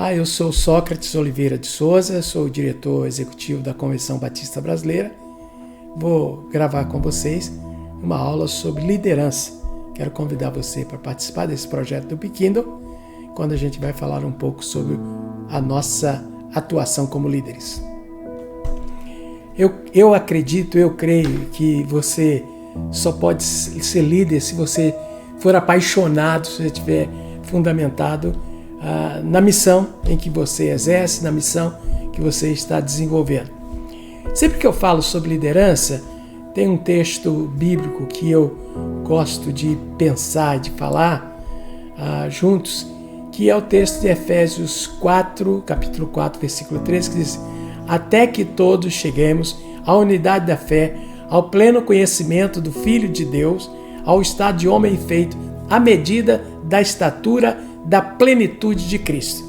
Eu sou Sócrates Oliveira de Souza, sou o diretor executivo da Convenção Batista Brasileira. Vou gravar com vocês uma aula sobre liderança. Quero convidar você para participar desse projeto do Bikindle, quando a gente vai falar um pouco sobre a nossa atuação como líderes. Eu acredito, eu creio que você só pode ser líder se você for apaixonado, se você estiver fundamentado na missão em que você exerce, na missão que você está desenvolvendo. Sempre que eu falo sobre liderança, tem um texto bíblico que eu gosto de pensar, de falar juntos, que é o texto de Efésios 4, capítulo 4, versículo 13, que diz: até que todos cheguemos à unidade da fé, ao pleno conhecimento do Filho de Deus, ao estado de homem feito à medida da estatura da plenitude de Cristo.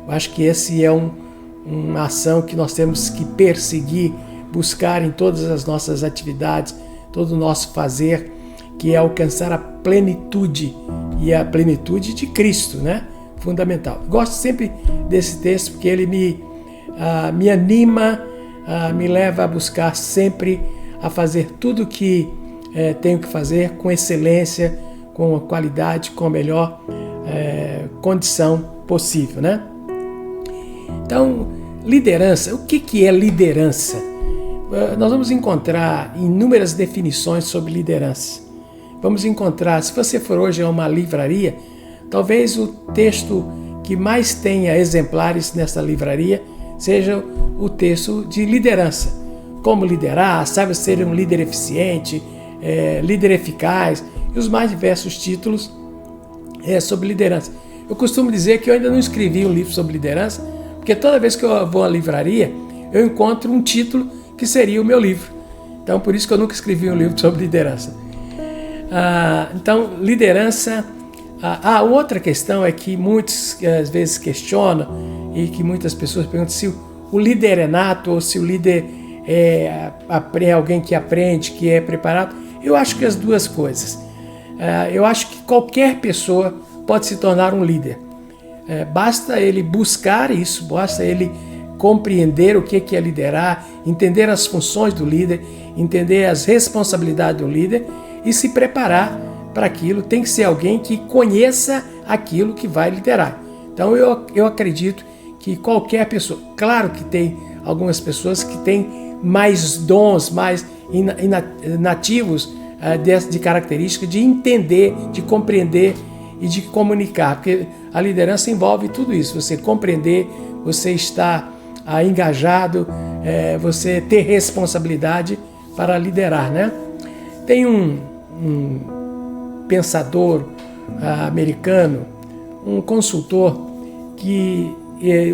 Eu acho que esse é uma ação que nós temos que perseguir, buscar em todas as nossas atividades, todo o nosso fazer, que é alcançar a plenitude, e a plenitude de Cristo, né? Fundamental. Gosto sempre desse texto porque ele me anima, me leva a buscar sempre a fazer tudo o que tenho que fazer com excelência, com a qualidade, com a melhor condição possível, né? Então, liderança, o que é liderança? Nós vamos encontrar inúmeras definições sobre liderança. Vamos encontrar, se você for hoje a uma livraria, talvez o texto que mais tenha exemplares nessa livraria seja o texto de liderança. Como liderar, sabe ser um líder eficiente, líder eficaz, e os mais diversos títulos sobre liderança. Eu costumo dizer que eu ainda não escrevi um livro sobre liderança, porque toda vez que eu vou à livraria, eu encontro um título que seria o meu livro. Então, por isso que eu nunca escrevi um livro sobre liderança. Então, liderança... outra questão é que muitos às vezes questionam e que muitas pessoas perguntam se o líder é nato ou se o líder é alguém que aprende, que é preparado. Eu acho que as duas coisas. Eu acho que qualquer pessoa pode se tornar um líder. Basta ele buscar isso, basta ele compreender o que é liderar, entender as funções do líder, entender as responsabilidades do líder e se preparar para aquilo. Tem que ser alguém que conheça aquilo que vai liderar. Então eu acredito que qualquer pessoa, claro que tem algumas pessoas que têm mais dons, mais nativos de característica de entender, de compreender e de comunicar, porque a liderança envolve tudo isso, você compreender, você estar engajado, você ter responsabilidade para liderar, né? Tem um pensador americano, um consultor, que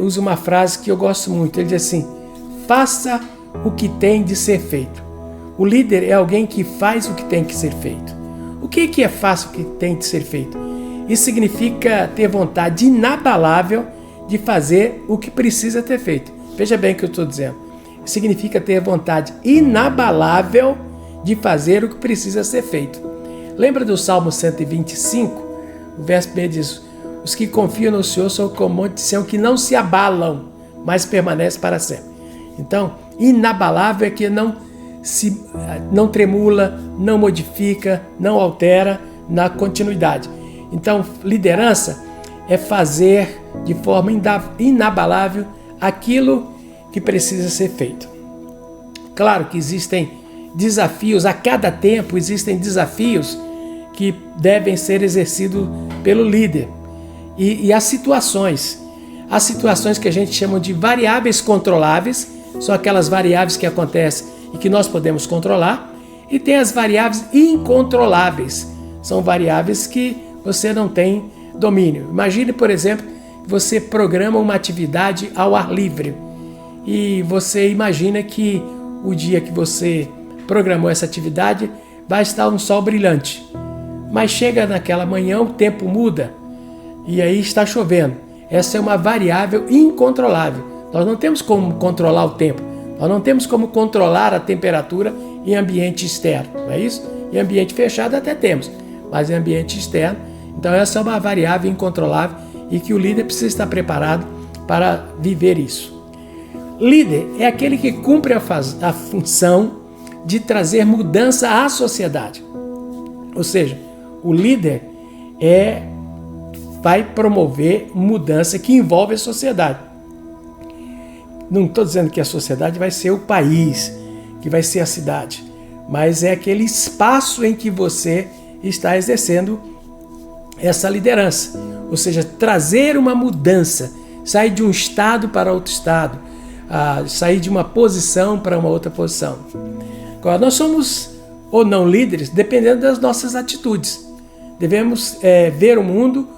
usa uma frase que eu gosto muito. Ele diz assim: faça o que tem de ser feito. O líder é alguém que faz o que tem que ser feito. O que é faça o que tem de ser feito? Isso significa ter vontade inabalável de fazer o que precisa ter feito. Veja bem o que eu estou dizendo. Significa ter vontade inabalável de fazer o que precisa ser feito. Lembra do Salmo 125? O verso 1 diz: os que confiam no Senhor são como o monte de Sião, que não se abalam, mas permanece para sempre. Então, inabalável é que não tremula, não modifica, não altera na continuidade. Então, liderança é fazer de forma inabalável aquilo que precisa ser feito. Claro que existem desafios, a cada tempo existem desafios que devem ser exercidos pelo líder. E as situações que a gente chama de variáveis controláveis, são aquelas variáveis que acontecem e que nós podemos controlar, e tem as variáveis incontroláveis, são variáveis que você não tem domínio. Imagine, por exemplo, que você programa uma atividade ao ar livre e você imagina que o dia que você programou essa atividade vai estar um sol brilhante, mas chega naquela manhã, o tempo muda e aí está chovendo. Essa é uma variável incontrolável. Nós não temos como controlar o tempo, nós não temos como controlar a temperatura em ambiente externo, não é isso? Em ambiente fechado até temos, mas em ambiente externo, então essa é uma variável incontrolável e que o líder precisa estar preparado para viver isso. Líder é aquele que cumpre a função de trazer mudança à sociedade. Ou seja, o líder vai promover mudança que envolve a sociedade. Não estou dizendo que a sociedade vai ser o país, que vai ser a cidade, mas é aquele espaço em que você está exercendo essa liderança. Ou seja, trazer uma mudança, sair de um estado para outro estado, sair de uma posição para uma outra posição. Agora, nós somos ou não líderes dependendo das nossas atitudes. Devemos ver o mundo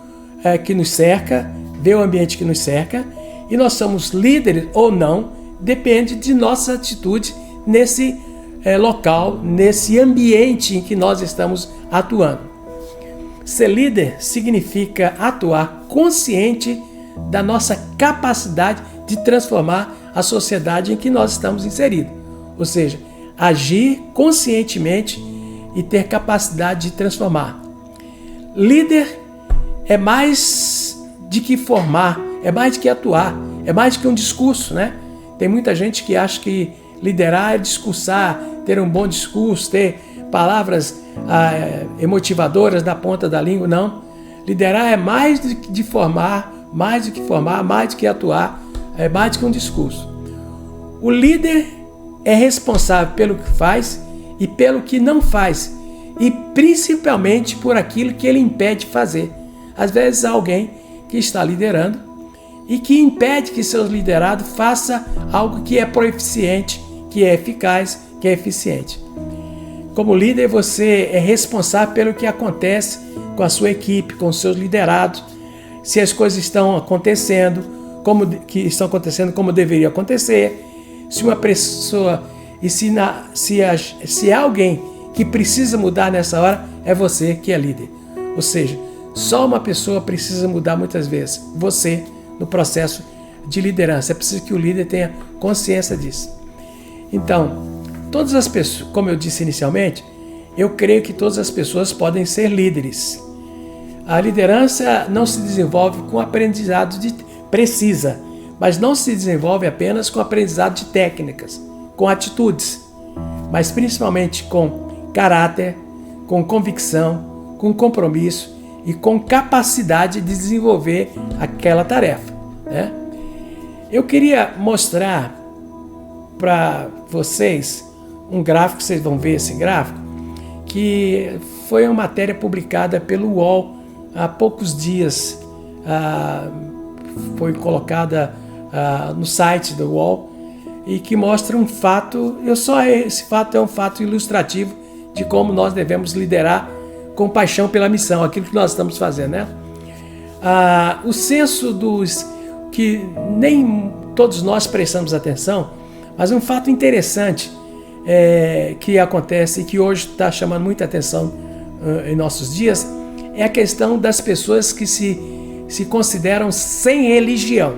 que nos cerca, ver o ambiente que nos cerca, e nós somos líderes ou não, depende de nossa atitude nesse local, nesse ambiente em que nós estamos atuando. Ser líder significa atuar consciente da nossa capacidade de transformar a sociedade em que nós estamos inseridos. Ou seja, agir conscientemente e ter capacidade de transformar. Líder é mais de que formar, é mais de que atuar, é mais de que um discurso, né? Tem muita gente que acha que liderar é discursar, ter um bom discurso, ter palavras emotivadoras na ponta da língua. Não. Liderar é mais do que formar, mais do que atuar, é mais do que um discurso. O líder é responsável pelo que faz e pelo que não faz, e principalmente por aquilo que ele impede de fazer. Às vezes há alguém que está liderando e que impede que seu liderado faça algo que é proeficiente, que é eficaz, que é eficiente. Como líder, você é responsável pelo que acontece com a sua equipe, com os seus liderados, se as coisas estão acontecendo como deveria acontecer, se uma pessoa se há alguém que precisa mudar nessa hora, é você que é líder. Ou seja, só uma pessoa precisa mudar muitas vezes, você, no processo de liderança. É preciso que o líder tenha consciência disso. Então, todas as pessoas, como eu disse inicialmente, eu creio que todas as pessoas podem ser líderes. A liderança não se desenvolve com aprendizado precisa, mas não se desenvolve apenas com aprendizado de técnicas, com atitudes, mas principalmente com caráter, com convicção, com compromisso e com capacidade de desenvolver aquela tarefa, né? Eu queria mostrar para vocês um gráfico, vocês vão ver esse gráfico, que foi uma matéria publicada pelo UOL há poucos dias, foi colocada no site do UOL, e que mostra um fato. Esse fato é um fato ilustrativo de como nós devemos liderar com paixão pela missão, aquilo que nós estamos fazendo, né? O censo que nem todos nós prestamos atenção, mas um fato interessante que acontece e que hoje está chamando muita atenção em nossos dias é a questão das pessoas que se consideram sem religião.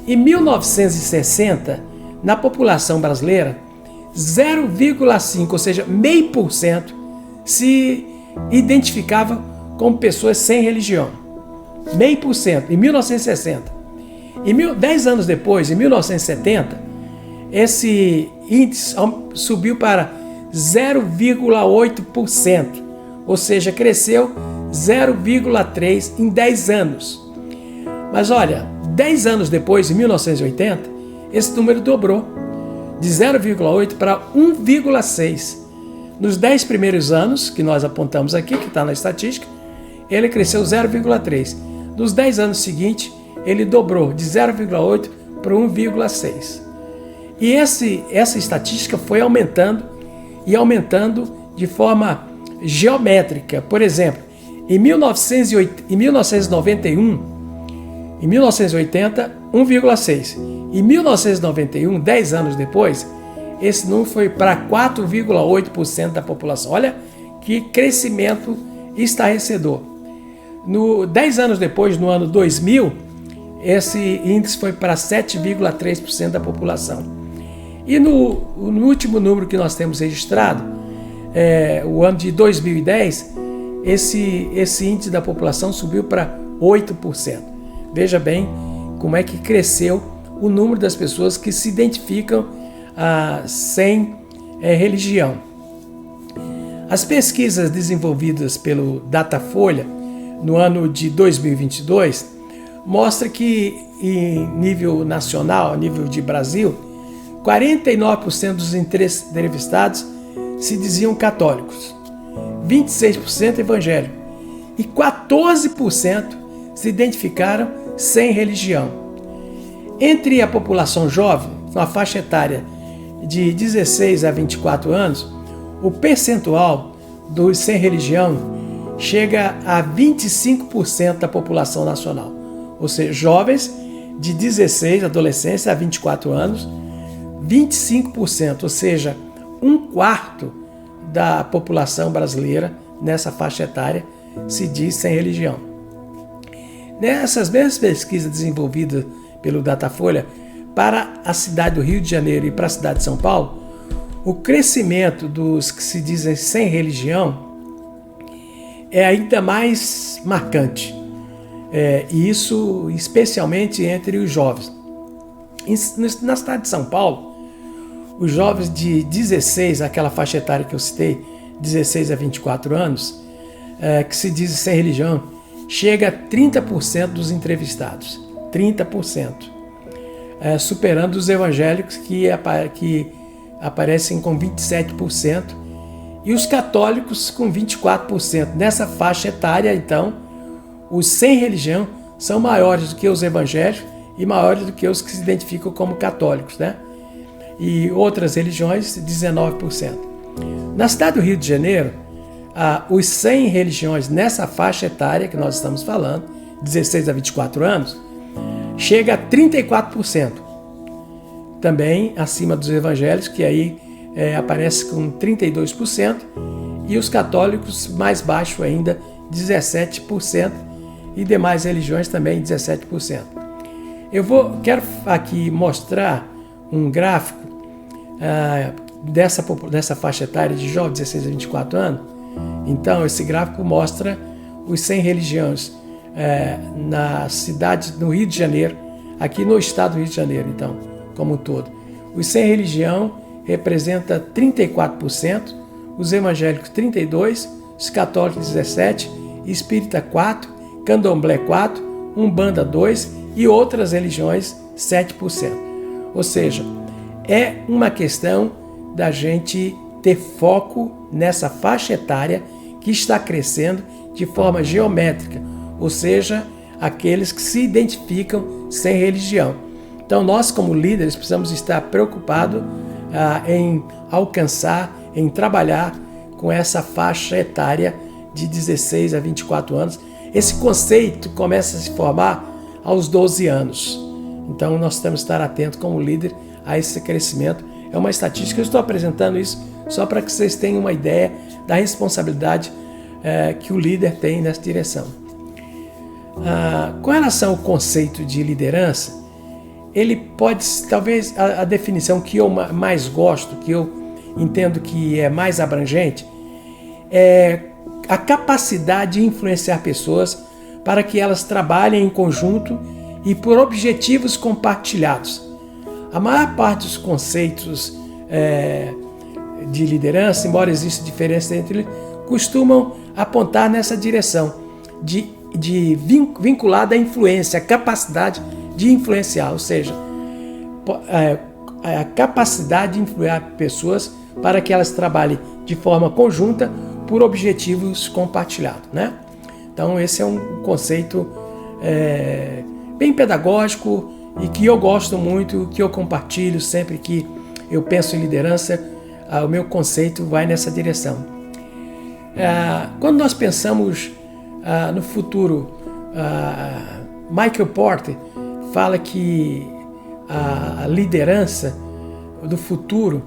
Em 1960, na população brasileira, 0,5%, ou seja, 0,5%, se identificava como pessoas sem religião. 0,5%, em 1960. 10 anos depois, em 1970, esse índice subiu para 0,8%, ou seja, cresceu 0,3% em 10 anos. Mas olha, 10 anos depois, em 1980, esse número dobrou, de 0,8% para 1,6%. Nos 10 primeiros anos, que nós apontamos aqui, que está na estatística, ele cresceu 0,3%. Nos 10 anos seguintes, ele dobrou de 0,8% para 1,6%. E essa estatística foi aumentando e aumentando de forma geométrica. Por exemplo, em 1991, em 1980, 1,6%. Em 1991, 10 anos depois, esse número foi para 4,8% da população. Olha que crescimento estarrecedor. 10 anos depois, no ano 2000, esse índice foi para 7,3% da população. E no último número que nós temos registrado, o ano de 2010, esse índice da população subiu para 8%. Veja bem como é que cresceu o número das pessoas que se identificam sem religião. As pesquisas desenvolvidas pelo Datafolha no ano de 2022 mostram que, em nível nacional, a nível de Brasil, 49% dos entrevistados se diziam católicos, 26% evangélicos e 14% se identificaram sem religião. Entre a população jovem, na faixa etária de 16 a 24 anos, o percentual dos sem religião chega a 25% da população nacional. Ou seja, jovens de 16, adolescência, a 24 anos, 25%, ou seja, 1/4 da população brasileira nessa faixa etária se diz sem religião. Nessas mesmas pesquisas desenvolvidas pelo Datafolha para a cidade do Rio de Janeiro e para a cidade de São Paulo, o crescimento dos que se dizem sem religião é ainda mais marcante. E isso especialmente entre os jovens. Na cidade de São Paulo, os jovens de 16, aquela faixa etária que eu citei, 16 a 24 anos, que se dizem sem religião, chega a 30% dos entrevistados. 30%. Superando os evangélicos que aparecem com 27% e os católicos com 24%. Nessa faixa etária, então, os sem religião são maiores do que os evangélicos e maiores do que os que se identificam como católicos, né? E outras religiões, 19%. Na cidade do Rio de Janeiro, os sem religiões nessa faixa etária que nós estamos falando, 16 a 24 anos, chega a 34%. Também acima dos evangélicos, que aí aparece com 32%, e os católicos mais baixo ainda, 17%, e demais religiões também 17%. Quero aqui mostrar um gráfico dessa faixa etária de jovens, 16 a 24 anos. Então, esse gráfico mostra os sem religiões na cidade, no Rio de Janeiro, aqui no estado do Rio de Janeiro, então, como um todo. Os sem religião representa 34%, os evangélicos 32%, os católicos 17%, espírita 4%, candomblé 4%, umbanda 2% e outras religiões 7%. Ou seja, é uma questão da gente ter foco nessa faixa etária que está crescendo de forma geométrica, ou seja, aqueles que se identificam sem religião. Então nós, como líderes, precisamos estar preocupados em alcançar, em trabalhar com essa faixa etária de 16 a 24 anos. Esse conceito começa a se formar aos 12 anos. Então nós temos que estar atentos como líder a esse crescimento. É uma estatística, eu estou apresentando isso só para que vocês tenham uma ideia da responsabilidade que o líder tem nessa direção. Com relação ao conceito de liderança, ele pode, talvez a definição que eu mais gosto, que eu entendo que é mais abrangente, é a capacidade de influenciar pessoas para que elas trabalhem em conjunto e por objetivos compartilhados. A maior parte dos conceitos de liderança, embora exista diferença entre eles, costumam apontar nessa direção de vinculada à influência, a capacidade de influenciar, ou seja, a capacidade de influenciar pessoas para que elas trabalhem de forma conjunta por objetivos compartilhados, né? Então esse é um conceito bem pedagógico e que eu gosto muito, que eu compartilho sempre que eu penso em liderança. O meu conceito vai nessa direção. Quando nós pensamos no futuro, Michael Porter fala que a liderança do futuro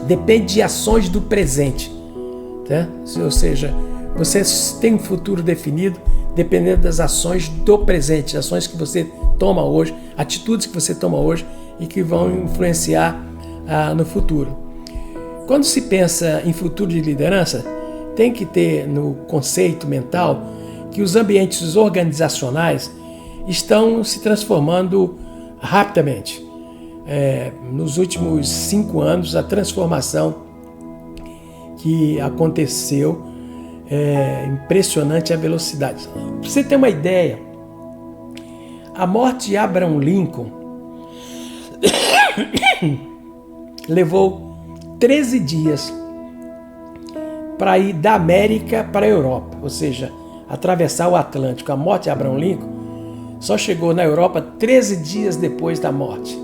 depende de ações do presente, tá? Ou seja, você tem um futuro definido dependendo das ações do presente, ações que você toma hoje, atitudes que você toma hoje e que vão influenciar no futuro. Quando se pensa em futuro de liderança, tem que ter no conceito mental que os ambientes organizacionais estão se transformando rapidamente. Nos últimos 5 anos, a transformação que aconteceu é impressionante, a velocidade. Para você ter uma ideia, a morte de Abraham Lincoln levou 13 dias para ir da América para a Europa, ou seja, atravessar o Atlântico. A morte de Abraham Lincoln só chegou na Europa 13 dias depois da morte.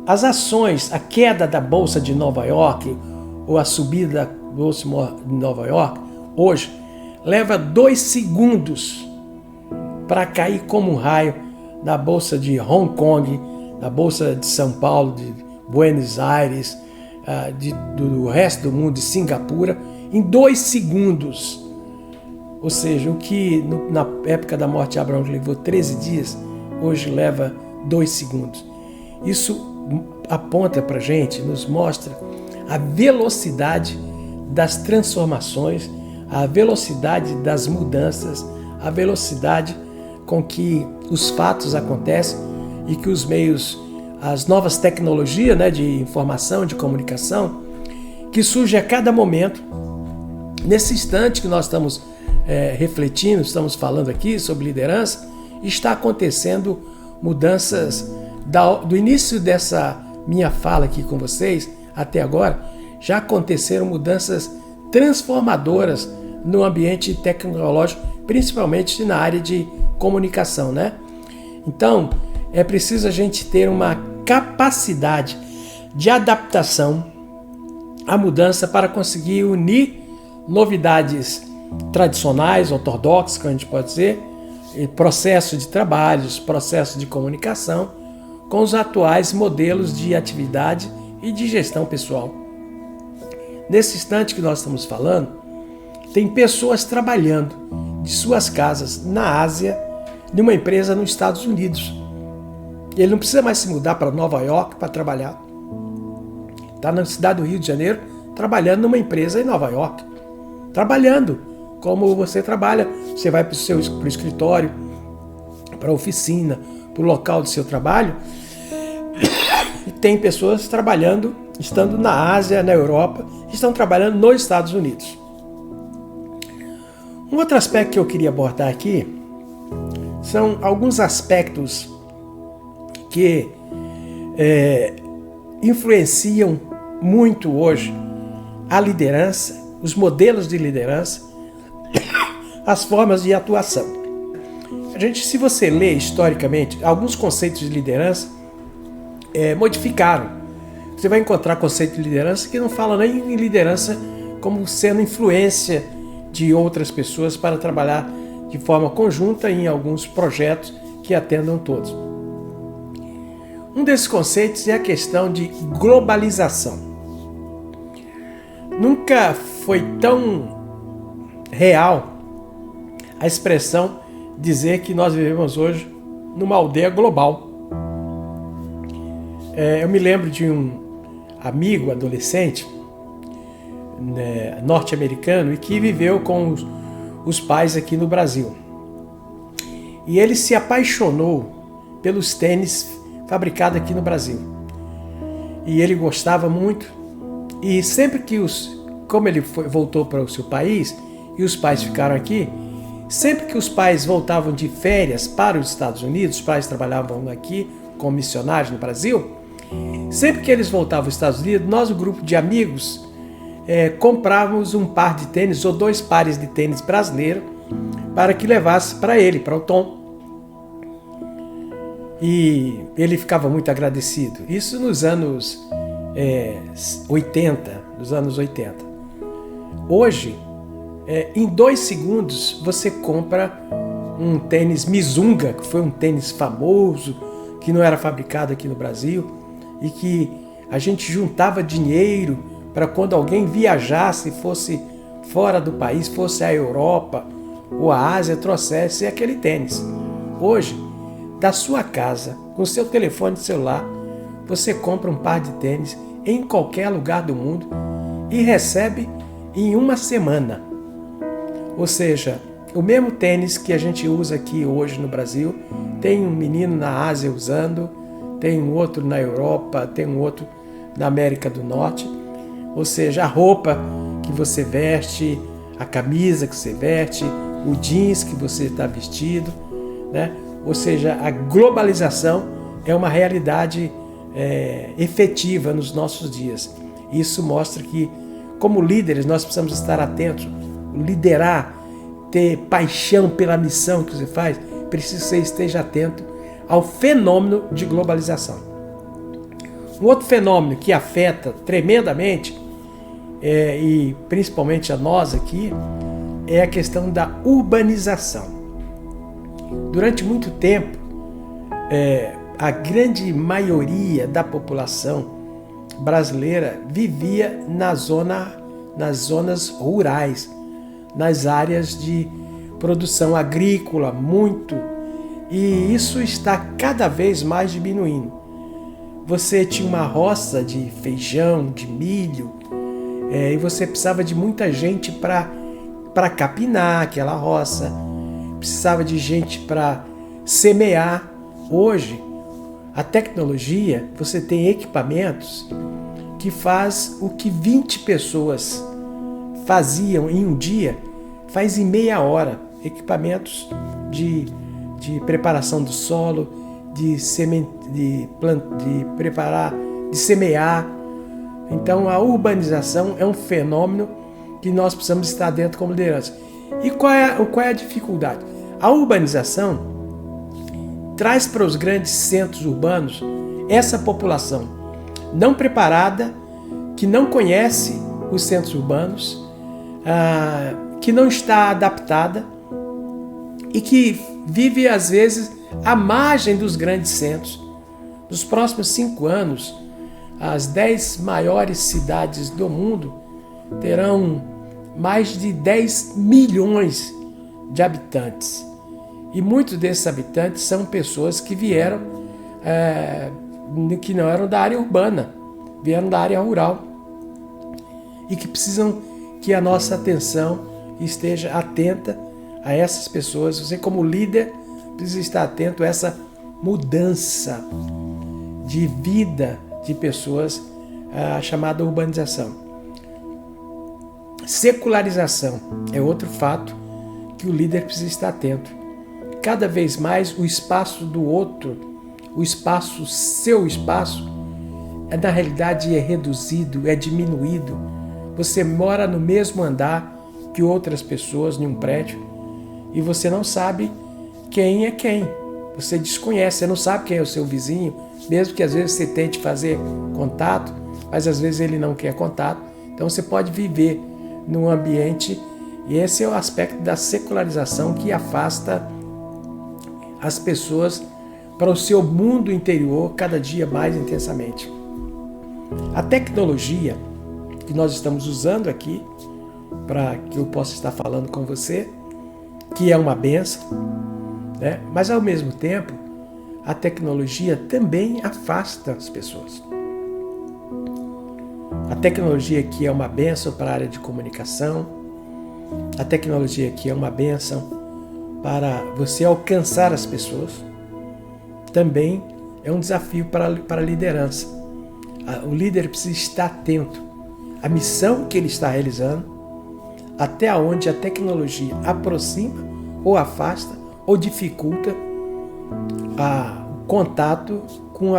As ações, a queda da Bolsa de Nova York ou a subida da Bolsa de Nova York, hoje, leva 2 segundos para cair como um raio na Bolsa de Hong Kong, na Bolsa de São Paulo, de Buenos Aires, do resto do mundo, de Singapura, em 2 segundos. Ou seja, o que na época da morte de Abraham levou 13 dias, hoje leva 2 segundos. Isso aponta para a gente, nos mostra a velocidade das transformações, a velocidade das mudanças, a velocidade com que os fatos acontecem e que os meios, as novas tecnologias, né, de informação, de comunicação, que surgem a cada momento. Nesse instante que nós estamos refletindo, estamos falando aqui sobre liderança, está acontecendo mudanças do início dessa minha fala aqui com vocês até agora. Já aconteceram mudanças transformadoras no ambiente tecnológico, principalmente na área de comunicação, né? Então, é preciso a gente ter uma capacidade de adaptação à mudança para conseguir unir novidades tradicionais, ortodoxas, que a gente pode dizer, processos de trabalhos, processos de comunicação, com os atuais modelos de atividade e de gestão pessoal. Nesse instante que nós estamos falando, tem pessoas trabalhando de suas casas na Ásia, numa empresa nos Estados Unidos. Ele não precisa mais se mudar para Nova York para trabalhar. Está na cidade do Rio de Janeiro, trabalhando numa empresa em Nova York. Trabalhando como você trabalha. Você vai para o escritório, para a oficina, para o local do seu trabalho. E tem pessoas trabalhando, estando na Ásia, na Europa, estão trabalhando nos Estados Unidos. Um outro aspecto que eu queria abordar aqui são alguns aspectos que influenciam muito hoje a liderança, os modelos de liderança, as formas de atuação. Se você lê historicamente, alguns conceitos de liderança modificaram. Você vai encontrar conceitos de liderança que não falam nem em liderança como sendo influência de outras pessoas para trabalhar de forma conjunta em alguns projetos que atendam todos. Um desses conceitos é a questão de globalização. Nunca foi tão real a expressão dizer que nós vivemos hoje numa aldeia global. Eu me lembro de um amigo adolescente norte-americano e que viveu com os pais aqui no Brasil. E ele se apaixonou pelos tênis fabricados aqui no Brasil. E ele gostava muito. E sempre que como ele voltou para o seu país e os pais ficaram aqui, sempre que os pais voltavam de férias para os Estados Unidos, os pais trabalhavam aqui como missionários no Brasil, sempre que eles voltavam aos Estados Unidos, nós, o grupo de amigos, comprávamos um par de tênis ou 2 pares de tênis brasileiro para que levasse para ele, para o Tom. E ele ficava muito agradecido. Isso nos anos 80, nos anos 80. Hoje, em 2 segundos, você compra um tênis Mizunga, que foi um tênis famoso, que não era fabricado aqui no Brasil, e que a gente juntava dinheiro para quando alguém viajasse, fosse fora do país, fosse à Europa ou à Ásia, trouxesse aquele tênis. Hoje, da sua casa, com seu telefone celular, você compra um par de tênis em qualquer lugar do mundo e recebe em uma semana. Ou seja, O mesmo tênis que a gente usa aqui hoje no Brasil, tem um menino na Ásia usando, tem um outro na Europa, tem um outro na América do Norte. Ou seja, a roupa que você veste, a camisa que você veste, o jeans que você está vestido, né? Ou seja, a globalização é uma realidade efetiva nos nossos dias. Isso mostra que, como líderes, nós precisamos estar atentos, liderar, ter paixão pela missão que você faz, precisa que você esteja atento ao fenômeno de globalização. Um outro fenômeno que afeta tremendamente, e principalmente a nós aqui, é a questão da urbanização. Durante muito tempo, a grande maioria da população brasileira vivia nas zonas rurais, nas áreas de produção agrícola, e isso está cada vez mais diminuindo. Você tinha uma roça de feijão, de milho, e você precisava de muita gente para capinar aquela roça, precisava de gente para semear. Hoje, a tecnologia, você tem equipamentos que faz o que 20 pessoas faziam em um dia, faz em meia hora. Equipamentos de preparação do solo, de preparar, de semear. Então a urbanização é um fenômeno que nós precisamos estar dentro como liderança. E qual é a dificuldade? A urbanização traz para os grandes centros urbanos essa população não preparada, que não conhece os centros urbanos, que não está adaptada e que vive, às vezes, à margem dos grandes centros. Nos próximos 5 anos, as 10 maiores cidades do mundo terão mais de 10 milhões de habitantes. E muitos desses habitantes são pessoas que vieram, que não eram da área urbana, vieram da área rural e que precisam que a nossa atenção esteja atenta a essas pessoas. Você, como líder, precisa estar atento a essa mudança de vida de pessoas, a chamada urbanização. Secularização é outro fato que o líder precisa estar atento. Cada vez mais o espaço do outro, seu espaço, na realidade é reduzido, é diminuído. Você mora no mesmo andar que outras pessoas em um prédio e você não sabe quem é quem. Você desconhece, você não sabe quem é o seu vizinho, mesmo que às vezes você tente fazer contato, mas às vezes ele não quer contato. Então você pode viver num ambiente, e esse é o aspecto da secularização que afasta as pessoas para o seu mundo interior cada dia mais intensamente. A tecnologia que nós estamos usando aqui, para que eu possa estar falando com você, que é uma bênção, né? Mas ao mesmo tempo, a tecnologia também afasta as pessoas. A tecnologia aqui é uma bênção para a área de comunicação, a tecnologia aqui é uma bênção para você alcançar as pessoas, também é um desafio para a liderança. O líder precisa estar atento à missão que ele está realizando, até onde a tecnologia aproxima ou afasta ou dificulta o contato com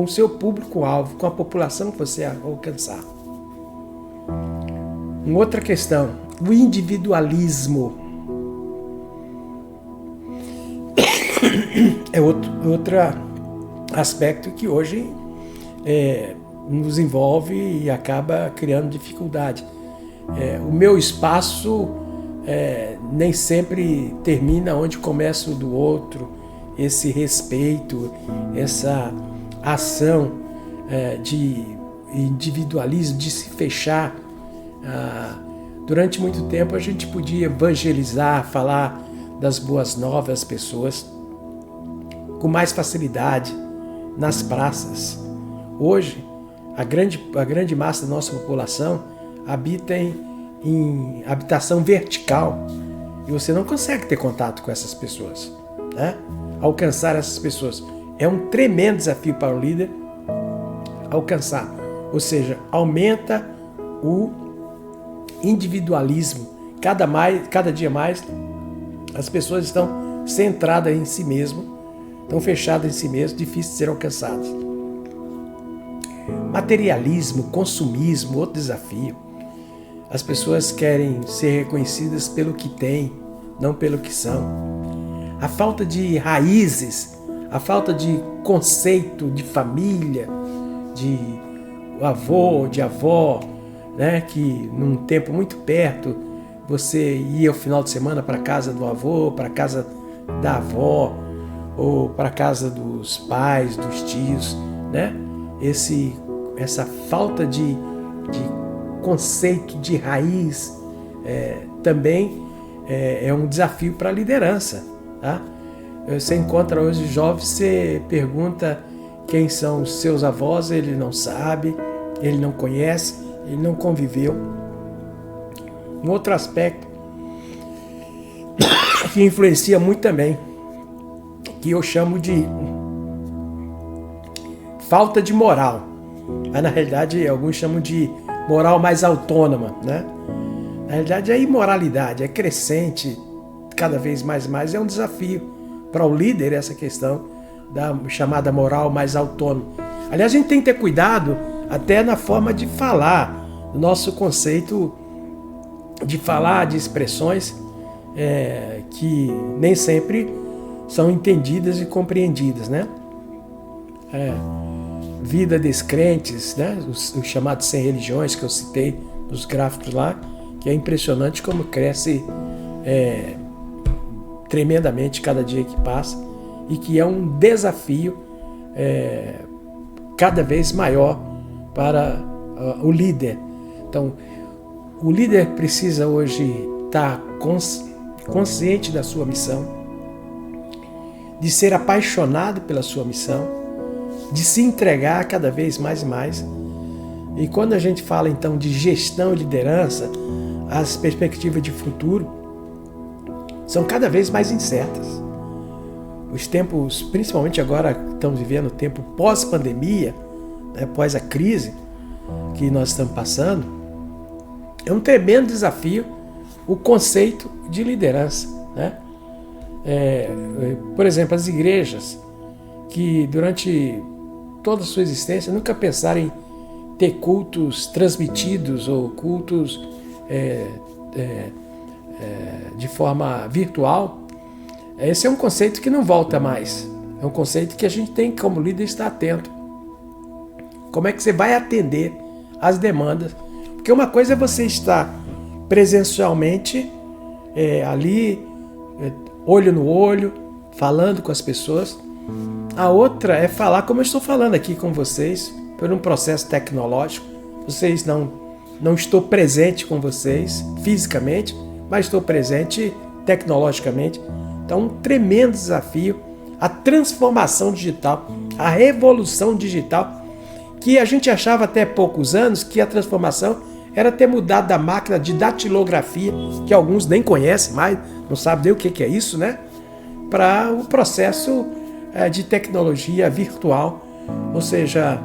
o seu público-alvo, com a população que você alcançar. Uma outra questão, o individualismo. É outro aspecto que hoje nos envolve e acaba criando dificuldade. O meu espaço nem sempre termina onde começa o do outro. Esse respeito, essa ação de individualismo, de se fechar. Durante muito tempo a gente podia evangelizar, falar das boas novas às pessoas com mais facilidade nas praças. Hoje, a grande massa da nossa população habita em habitação vertical. e você não consegue ter contato com essas pessoas, né? Alcançar essas pessoas. É um tremendo desafio para o líder alcançar. Ou seja, aumenta o individualismo. Cada dia mais as pessoas estão centradas em si mesmo, estão fechadas em si mesmo, difícil de ser alcançadas. Materialismo, consumismo, outro desafio. As pessoas querem ser reconhecidas pelo que têm, não pelo que são. A falta de raízes, a falta de conceito de família, de avô, de avó, né? Que num tempo muito perto você ia ao final de semana para a casa do avô, para a casa da avó, ou para a casa dos pais, dos tios, né? Essa falta de conceito de raiz também é um desafio para a liderança, tá? Você encontra hoje jovens, você pergunta quem são os seus avós, ele não sabe, ele não conhece, ele não conviveu. Um outro aspecto que influencia muito também, que eu chamo de falta de moral. Mas na realidade alguns chamam de moral mais autônoma, né? Na realidade a imoralidade é crescente cada vez mais, é um desafio para o líder essa questão da chamada moral mais autônoma. Aliás, a gente tem que ter cuidado até na forma de falar, no nosso conceito de falar, de expressões que nem sempre são entendidas e compreendidas, né? Vida descrentes, né? Os chamados sem religiões que eu citei nos gráficos lá, que é impressionante como cresce tremendamente cada dia que passa e que é um desafio cada vez maior para o líder. Então, o líder precisa hoje estar consciente da sua missão, de ser apaixonado pela sua missão, de se entregar cada vez mais e mais. E quando a gente fala então de gestão e liderança, as perspectivas de futuro são cada vez mais incertas. Os tempos, principalmente agora estamos vivendo o tempo pós-pandemia, né, pós a crise que nós estamos passando, é um tremendo desafio o conceito de liderança, né? Por exemplo, as igrejas que durante toda a sua existência nunca pensaram em ter cultos transmitidos ou cultos de forma virtual. Esse é um conceito que não volta mais. É um conceito que a gente tem, como líder, estar atento. Como é que você vai atender às demandas? Porque uma coisa é você estar presencialmente ali, olho no olho, falando com as pessoas. A outra é falar como eu estou falando aqui com vocês, por um processo tecnológico. Vocês não estou presente com vocês fisicamente, mas estou presente tecnologicamente. Então, um tremendo desafio, a transformação digital, a revolução digital, que a gente achava até poucos anos que a transformação era ter mudado da máquina de datilografia, que alguns nem conhecem mais, não sabem nem o que é isso, né? Para o processo de tecnologia virtual, ou seja,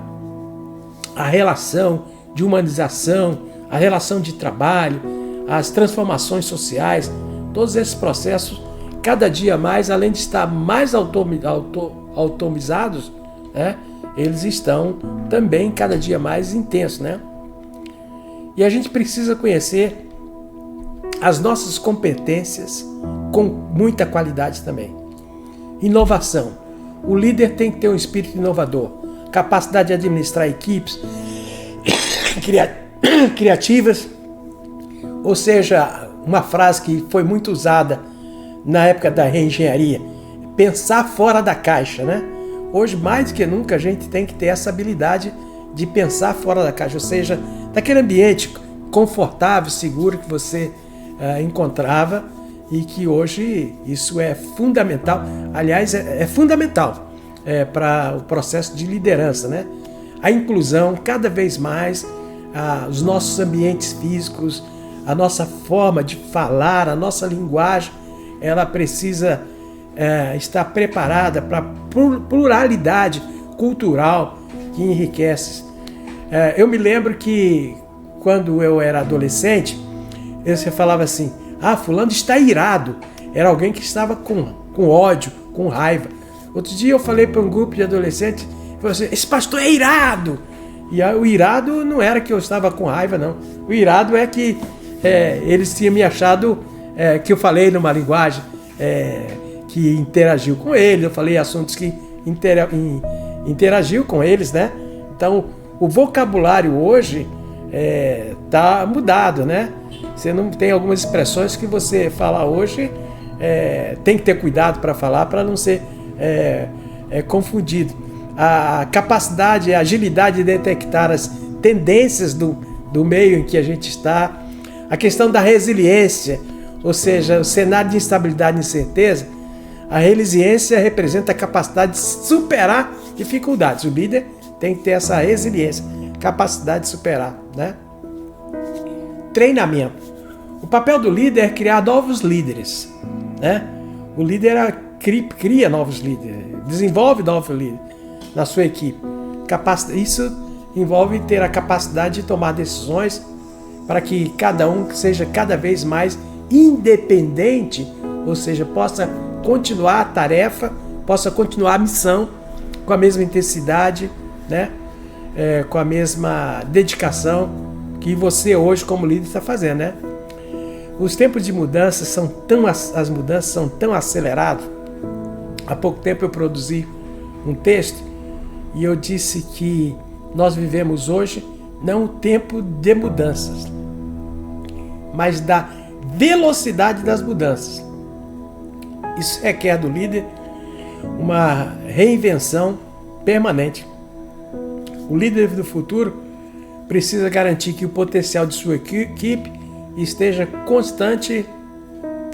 a relação de humanização, a relação de trabalho, as transformações sociais, todos esses processos, cada dia mais, além de estar mais automizados, né, eles estão também cada dia mais intensos, né? E a gente precisa conhecer as nossas competências com muita qualidade também. Inovação. O líder tem que ter um espírito inovador, capacidade de administrar equipes criativas, ou seja, uma frase que foi muito usada na época da reengenharia, pensar fora da caixa, né? Hoje, mais do que nunca, a gente tem que ter essa habilidade de pensar fora da caixa, ou seja, daquele ambiente confortável, seguro que você encontrava e que hoje isso é fundamental. Aliás, é fundamental para o processo de liderança, né? A inclusão, cada vez mais, os nossos ambientes físicos, a nossa forma de falar, a nossa linguagem, ela precisa estar preparada para a pluralidade cultural que enriquece. Eu me lembro que quando eu era adolescente, você falava assim, fulano está irado. Era alguém que estava com ódio, com raiva. Outro dia eu falei para um grupo de adolescentes, falei assim, esse pastor é irado. E o irado não era que eu estava com raiva, não. O irado é que eles tinham me achado que eu falei numa linguagem que interagiu com eles, eu falei assuntos que interagiu com eles, né? Então, o vocabulário hoje está mudado, né? Você não tem algumas expressões que você fala hoje, tem que ter cuidado para falar, para não ser confundido. A capacidade, a agilidade de detectar as tendências do meio em que a gente está, a questão da resiliência, ou seja, o cenário de instabilidade e incerteza, a resiliência representa a capacidade de superar dificuldades. O líder tem que ter essa resiliência, capacidade de superar, né? Treinamento. O papel do líder é criar novos líderes, né? O líder cria novos líderes, desenvolve novos líderes na sua equipe. Isso envolve ter a capacidade de tomar decisões para que cada um seja cada vez mais independente, ou seja, possa continuar a tarefa, possa continuar a missão com a mesma intensidade, né? Com a mesma dedicação que você hoje como líder está fazendo, né? Os tempos de mudança as mudanças são tão aceleradas. Há pouco tempo eu produzi um texto e eu disse que nós vivemos hoje não o tempo de mudanças, mas da velocidade das mudanças. Isso requer do líder uma reinvenção permanente. O líder do futuro precisa garantir que o potencial de sua equipe esteja constante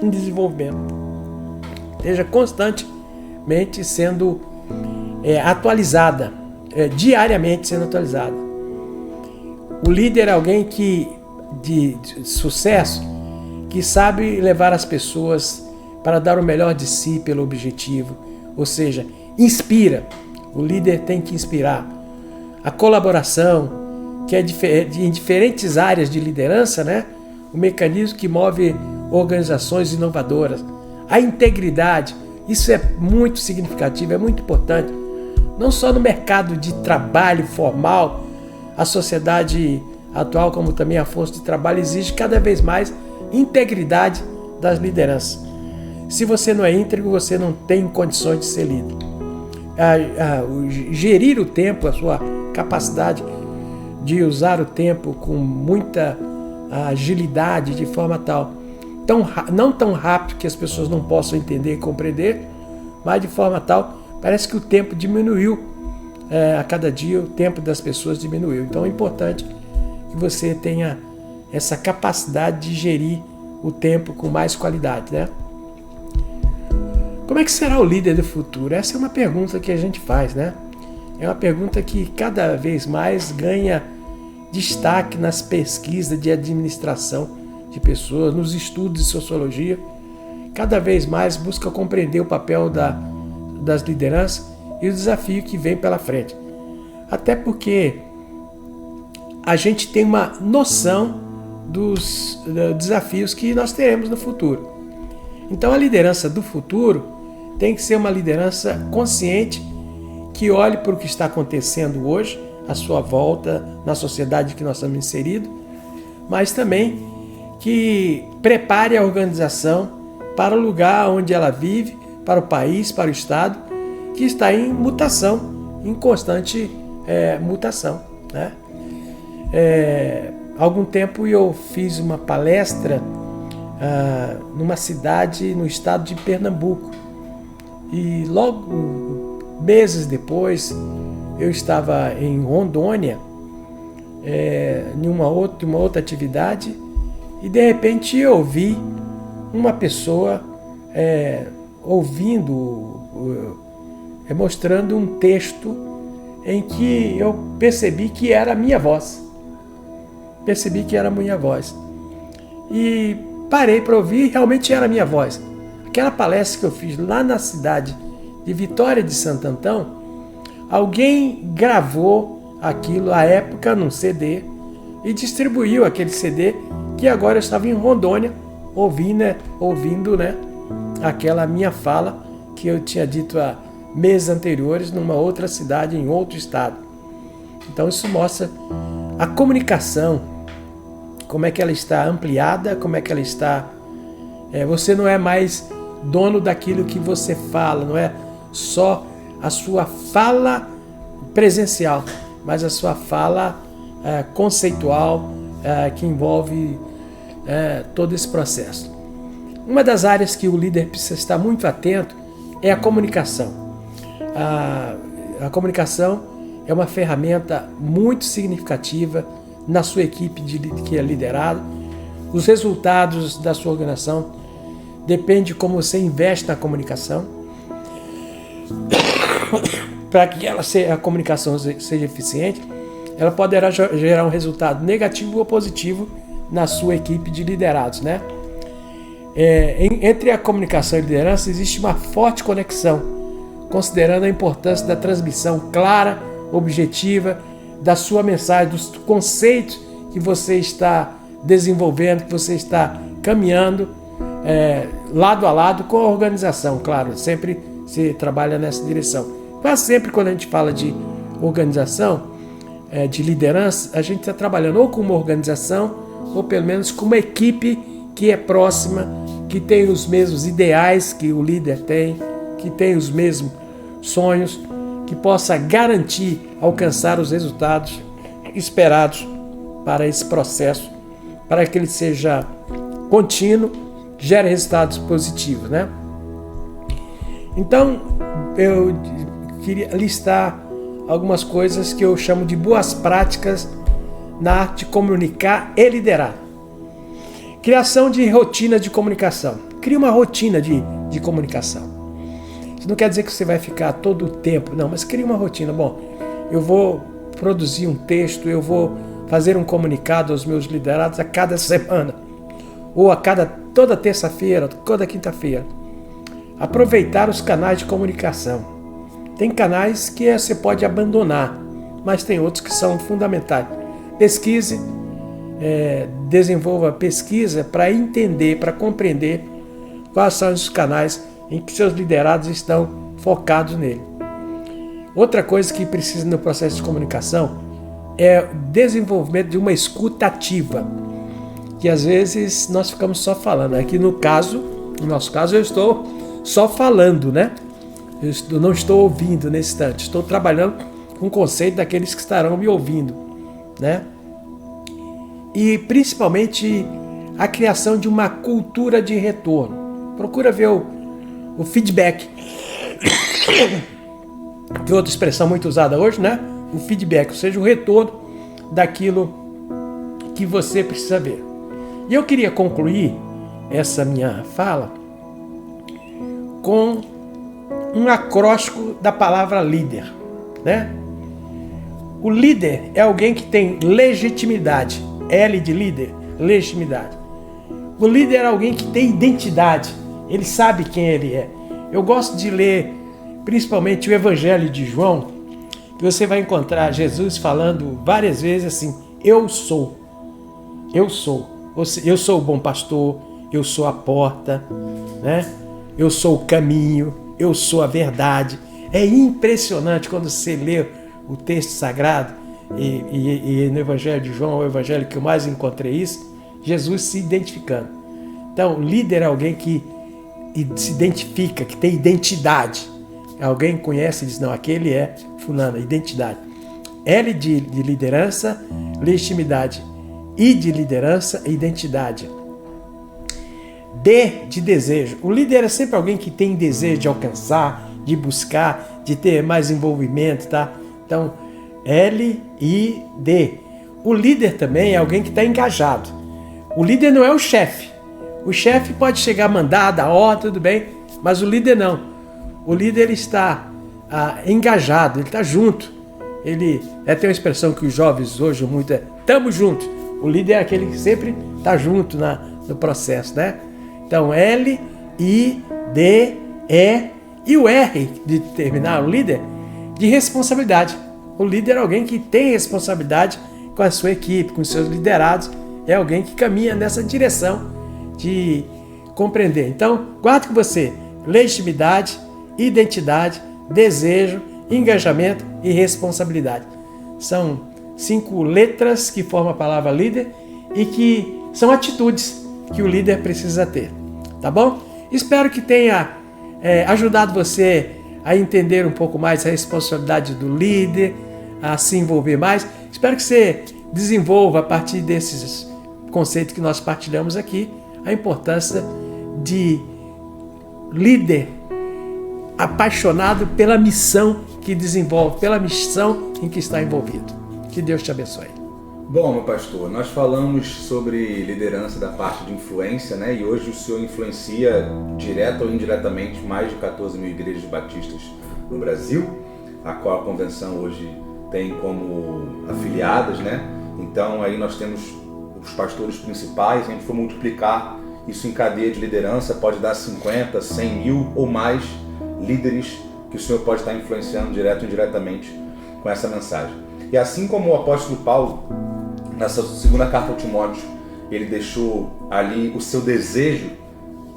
em desenvolvimento, esteja constantemente sendo atualizada, diariamente sendo atualizada. O líder é alguém de sucesso, que sabe levar as pessoas para dar o melhor de si pelo objetivo, ou seja, inspira. O líder tem que inspirar. A colaboração, que em diferentes áreas de liderança, né? O mecanismo que move organizações inovadoras. A integridade, isso é muito significativo, é muito importante. Não só no mercado de trabalho formal, a sociedade atual, como também a força de trabalho, exige cada vez mais integridade das lideranças. Se você não é íntegro, você não tem condições de ser líder. Gerir o tempo, a sua capacidade de usar o tempo com muita agilidade, de forma tal, não tão rápido que as pessoas não possam entender e compreender, mas de forma tal, parece que o tempo diminuiu. A cada dia o tempo das pessoas diminuiu. Então é importante que você tenha essa capacidade de gerir o tempo com mais qualidade, né? Como é que será o líder do futuro? Essa é uma pergunta que a gente faz, né? É uma pergunta que cada vez mais ganha destaque nas pesquisas de administração de pessoas, nos estudos de sociologia. Cada vez mais busca compreender o papel das lideranças e o desafio que vem pela frente. Até porque a gente tem uma noção dos desafios que nós teremos no futuro. Então a liderança do futuro tem que ser uma liderança consciente, que olhe para o que está acontecendo hoje, à sua volta, na sociedade que nós estamos inseridos, mas também que prepare a organização para o lugar onde ela vive, para o país, para o Estado, que está em mutação, em constante mutação, né? Há algum tempo eu fiz uma palestra numa cidade no estado de Pernambuco. E logo, meses depois, eu estava em Rondônia, em uma outra atividade, e de repente eu ouvi uma pessoa mostrando um texto em que eu percebi que era a minha voz. e parei para ouvir, e realmente era a minha voz. Aquela palestra que eu fiz lá na cidade de Vitória de Santo Antão, alguém gravou aquilo à época num CD e distribuiu aquele CD, que agora eu estava em Rondônia ouvindo, né, aquela minha fala que eu tinha dito há meses anteriores numa outra cidade, em outro estado. Então isso mostra a comunicação, como é que ela está ampliada, como é que ela está... você não é mais dono daquilo que você fala, não é só a sua fala presencial, mas a sua fala conceitual, que envolve todo esse processo. Uma das áreas que o líder precisa estar muito atento é a comunicação. A comunicação é uma ferramenta muito significativa na sua equipe que é liderada. Os resultados da sua organização dependem de como você investe na comunicação. Para que a comunicação seja eficiente, ela poderá gerar um resultado negativo ou positivo na sua equipe de liderados, né? Entre a comunicação e a liderança existe uma forte conexão, considerando a importância da transmissão clara, objetiva, da sua mensagem, dos conceitos que você está desenvolvendo, que você está caminhando lado a lado com a organização, claro, sempre se trabalha nessa direção. Mas sempre quando a gente fala de organização, de liderança, a gente está trabalhando ou com uma organização, ou pelo menos com uma equipe que é próxima, que tem os mesmos ideais que o líder tem, que tem os mesmos sonhos, que possa garantir alcançar os resultados esperados para esse processo, para que ele seja contínuo, gere resultados positivos, né? Então, eu queria listar algumas coisas que eu chamo de boas práticas na arte de comunicar e liderar. Criação de rotina de comunicação. Crie uma rotina de comunicação. Isso não quer dizer que você vai ficar todo o tempo, não, mas crie uma rotina. Bom, eu vou produzir um texto, eu vou fazer um comunicado aos meus liderados a cada semana, ou toda terça-feira, toda quinta-feira. Aproveitar os canais de comunicação. Tem canais que você pode abandonar, mas tem outros que são fundamentais. Pesquise, desenvolva pesquisa para entender, para compreender quais são os canais em que seus liderados estão focados nele. Outra coisa que precisa no processo de comunicação é o desenvolvimento de uma escuta ativa, que às vezes nós ficamos só falando. Aqui no nosso caso eu estou só falando, né? Eu não estou ouvindo nesse instante, estou trabalhando com o conceito daqueles que estarão me ouvindo, né? E principalmente a criação de uma cultura de retorno. Procura ver o feedback, que é outra expressão muito usada hoje, né? O feedback, ou seja, o retorno daquilo que você precisa ver. E eu queria concluir essa minha fala com um acróstico da palavra líder, né? O líder é alguém que tem legitimidade. L de líder, legitimidade. O líder é alguém que tem identidade. Ele sabe quem ele é. Eu gosto de ler principalmente o Evangelho de João, que você vai encontrar Jesus falando várias vezes assim: eu sou. Eu sou. Eu sou o bom pastor, eu sou a porta, né? Eu sou o caminho, eu sou a verdade. É impressionante quando você lê o texto sagrado, e no Evangelho de João, é o evangelho que eu mais encontrei isso, Jesus se identificando. Então, líder é alguém que se identifica, que tem identidade. Alguém conhece e diz, não, aquele é fulano, identidade. L de liderança, legitimidade. I de liderança, identidade. D de desejo. O líder é sempre alguém que tem desejo de alcançar, de buscar, de ter mais envolvimento, tá? Então, L, I, D. O líder também é alguém que está engajado. O líder não é o chefe. O chefe pode chegar a mandar, dar ordem, tudo bem, mas o líder não. O líder está engajado, ele está junto. Ele tem uma expressão que os jovens hoje muito tamo junto. O líder é aquele que sempre está junto no processo, né? Então, L, I, D, E e o R de terminar, o líder, de responsabilidade. O líder é alguém que tem responsabilidade com a sua equipe, com os seus liderados, é alguém que caminha nessa direção de compreender. Então, guarde com você legitimidade, identidade, desejo, engajamento e responsabilidade. São 5 letras que formam a palavra líder e que são atitudes que o líder precisa ter, tá bom? Espero que tenha ajudado você a entender um pouco mais a responsabilidade do líder, a se envolver mais. Espero que você desenvolva a partir desses conceitos que nós partilhamos aqui, a importância de líder apaixonado pela missão que desenvolve, pela missão em que está envolvido. Que Deus te abençoe. Bom, meu pastor, nós falamos sobre liderança da parte de influência, né? E hoje o senhor influencia direto ou indiretamente mais de 14 mil igrejas batistas no Brasil, a qual a convenção hoje tem como afiliadas, né? Então aí nós temos os pastores principais. Se a gente for multiplicar isso em cadeia de liderança, pode dar 50, 100 mil ou mais líderes que o senhor pode estar influenciando direto ou indiretamente com essa mensagem. E assim como o apóstolo Paulo, nessa segunda carta ao Timóteo, ele deixou ali o seu desejo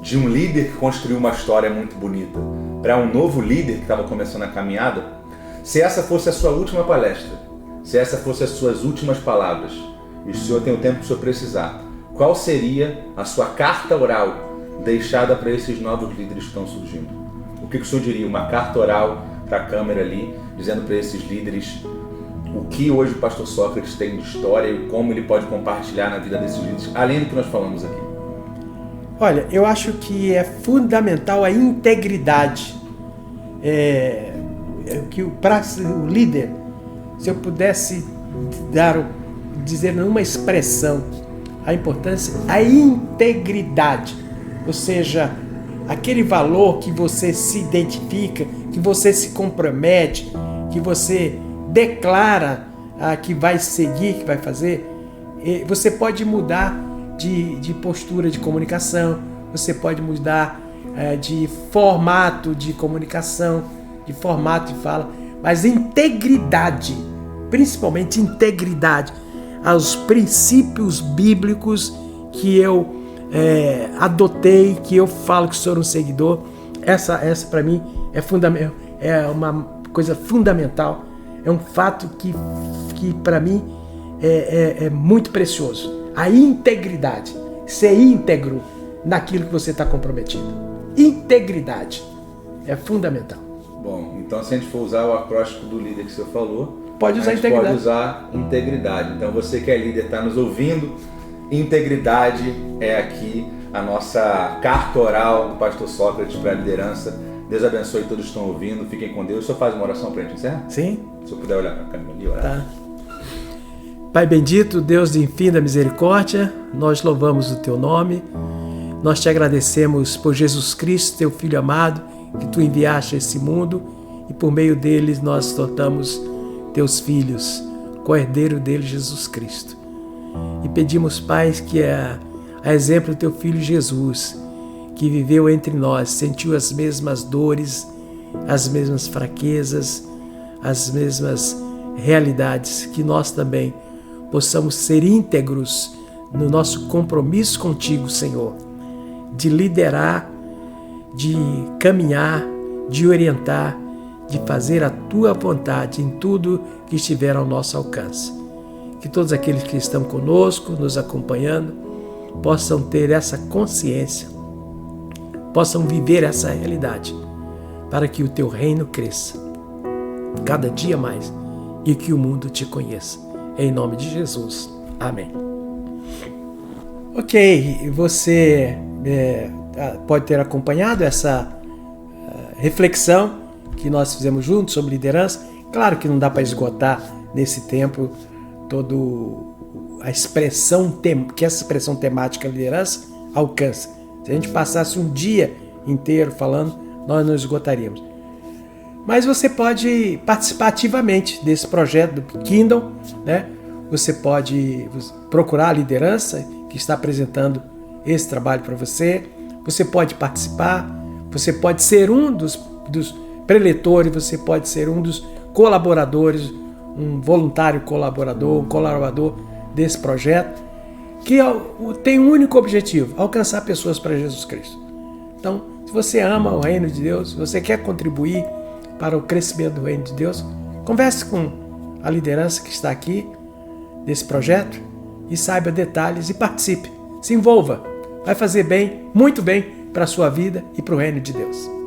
de um líder que construiu uma história muito bonita para um novo líder que estava começando a caminhada. Se essa fosse a sua última palestra, se essa fosse as suas últimas palavras, e o senhor tem o tempo que o senhor precisar, qual seria a sua carta oral deixada para esses novos líderes que estão surgindo? O que o senhor diria? Uma carta oral para a câmera ali, dizendo para esses líderes o que hoje o pastor Sócrates tem de história e como ele pode compartilhar na vida desses líderes, além do que nós falamos aqui. Olha, eu acho que é fundamental a integridade. Para o líder, se eu pudesse dizer numa expressão a importância, a integridade, ou seja, aquele valor que você se identifica, que você se compromete, que você declara que vai seguir, que vai fazer. Você pode mudar de postura de comunicação, você pode mudar de formato de comunicação, de formato de fala, mas integridade, principalmente integridade aos princípios bíblicos que eu adotei, que eu falo que sou um seguidor. Essa para mim é uma coisa fundamental. É um fato que para mim é muito precioso. A integridade, ser íntegro naquilo que você está comprometido. Integridade é fundamental. Bom, então se a gente for usar o acróstico do líder que o senhor falou, pode usar integridade. Pode usar integridade. Então você que é líder, está nos ouvindo, integridade é aqui a nossa carta oral do pastor Sócrates para a liderança. Deus abençoe todos que estão ouvindo, fiquem com Deus. O senhor faz uma oração para a gente encerrar? Sim. Se eu puder olhar para a câmera ali, orar. Tá. Pai bendito, Deus de infinita misericórdia, nós louvamos o teu nome, nós te agradecemos por Jesus Cristo, teu Filho amado, que tu enviaste a esse mundo e por meio deles nós tornamos teus filhos, co-herdeiro dele, Jesus Cristo. E pedimos, Pai, que a exemplo do teu Filho Jesus, que viveu entre nós, sentiu as mesmas dores, as mesmas fraquezas, as mesmas realidades, que nós também possamos ser íntegros no nosso compromisso contigo, Senhor, de liderar, de caminhar, de orientar, de fazer a tua vontade em tudo que estiver ao nosso alcance. Que todos aqueles que estão conosco, nos acompanhando, possam ter essa consciência, possam viver essa realidade, para que o teu reino cresça cada dia mais e que o mundo te conheça. Em nome de Jesus. Amém. Ok, você pode ter acompanhado essa reflexão que nós fizemos juntos sobre liderança. Claro que não dá para esgotar nesse tempo toda a expressão, que essa expressão temática liderança alcança. Se a gente passasse um dia inteiro falando, nós não esgotaríamos. Mas você pode participar ativamente desse projeto do Kingdom, né? Você pode procurar a liderança que está apresentando esse trabalho para você. Você pode participar, você pode ser um dos preletores, você pode ser um dos colaboradores, um voluntário colaborador, um colaborador desse projeto, que tem um único objetivo: alcançar pessoas para Jesus Cristo. Então, se você ama o reino de Deus, se você quer contribuir para o crescimento do reino de Deus, converse com a liderança que está aqui desse projeto e saiba detalhes e participe, se envolva. Vai fazer bem, muito bem, para a sua vida e para o reino de Deus.